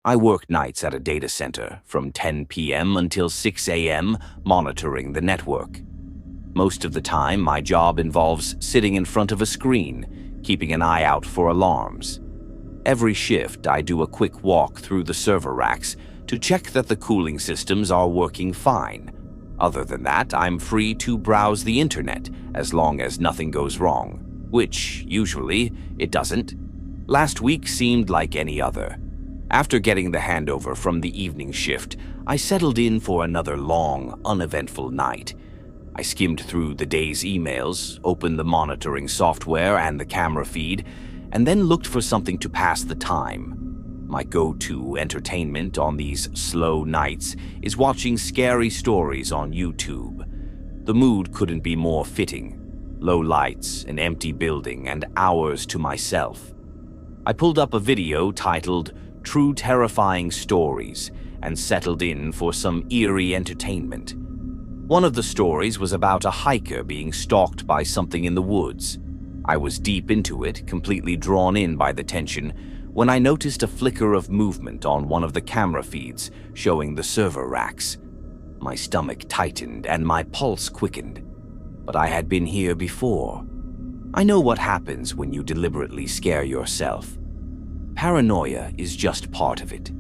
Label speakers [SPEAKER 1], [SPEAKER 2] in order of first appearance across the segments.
[SPEAKER 1] I work nights at a data center from 10 p.m. until 6 a.m. monitoring the network. Most of the time, my job involves sitting in front of a screen, keeping an eye out for alarms. Every shift, I do a quick walk through the server racks to check that the cooling systems are working fine. Other than that, I'm free to browse the internet as long as nothing goes wrong, which, usually, it doesn't. Last week seemed like any other. After getting the handover from the evening shift, I settled in for another long, uneventful night. I skimmed through the day's emails, opened the monitoring software and the camera feed, and then looked for something to pass the time. My go-to entertainment on these slow nights is watching scary stories on YouTube. The mood couldn't be more fitting. Low lights, an empty building, and hours to myself. I pulled up a video titled True Terrifying Stories and settled in for some eerie entertainment. One of the stories was about a hiker being stalked by something in the woods. I was deep into it, completely drawn in by the tension, when I noticed a flicker of movement on one of the camera feeds showing the server racks. My stomach tightened and my pulse quickened. But I had been here before. I know what happens when you deliberately scare yourself. Paranoia is just part of it.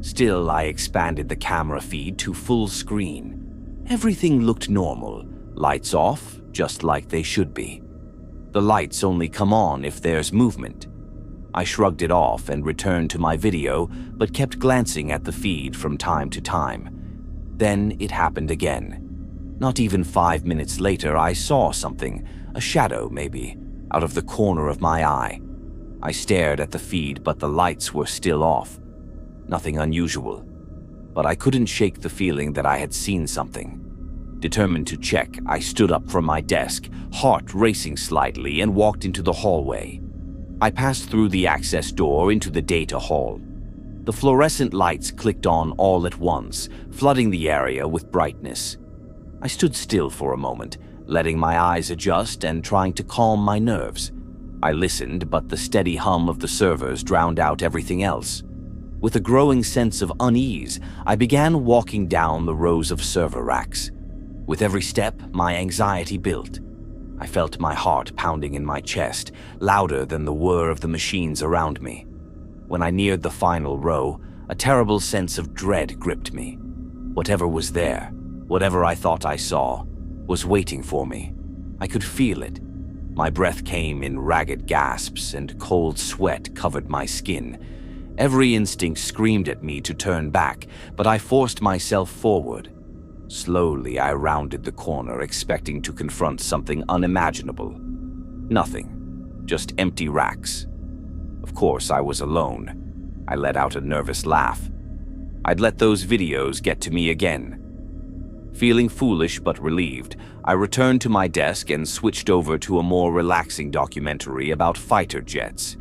[SPEAKER 1] Still, I expanded the camera feed to full screen. Everything looked normal, lights off, just like they should be. The lights only come on if there's movement. I shrugged it off and returned to my video, but kept glancing at the feed from time to time. Then it happened again. Not even 5 minutes later, I saw something, a shadow maybe, out of the corner of my eye. I stared at the feed, but the lights were still off. Nothing unusual. But I couldn't shake the feeling that I had seen something. Determined to check, I stood up from my desk, heart racing slightly, and walked into the hallway. I passed through the access door into the data hall. The fluorescent lights clicked on all at once, flooding the area with brightness. I stood still for a moment, letting my eyes adjust and trying to calm my nerves. I listened, but the steady hum of the servers drowned out everything else. With a growing sense of unease, I began walking down the rows of server racks. With every step, my anxiety built. I felt my heart pounding in my chest, louder than the whir of the machines around me. When I neared the final row, a terrible sense of dread gripped me. Whatever was there, whatever I thought I saw, was waiting for me. I could feel it. My breath came in ragged gasps and cold sweat covered my skin. Every instinct screamed at me to turn back, but I forced myself forward. Slowly, I rounded the corner, expecting to confront something unimaginable. Nothing, just empty racks. Of course, I was alone. I let out a nervous laugh. I'd let those videos get to me again. Feeling foolish but relieved, I returned to my desk and switched over to a more relaxing documentary about fighter jets.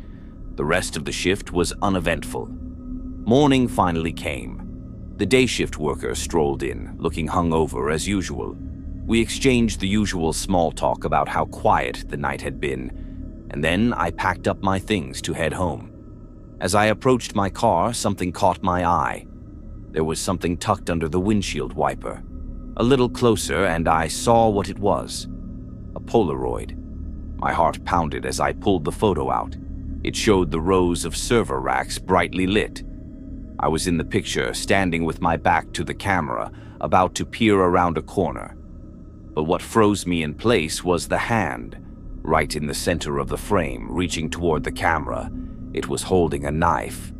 [SPEAKER 1] The rest of the shift was uneventful. Morning finally came. The day shift worker strolled in, looking hungover as usual. We exchanged the usual small talk about how quiet the night had been, and then I packed up my things to head home. As I approached my car, something caught my eye. There was something tucked under the windshield wiper. A little closer, and I saw what it was. A Polaroid. My heart pounded as I pulled the photo out. It showed the rows of server racks brightly lit. I was in the picture, standing with my back to the camera, about to peer around a corner. But what froze me in place was the hand, right in the center of the frame, reaching toward the camera. It was holding a knife.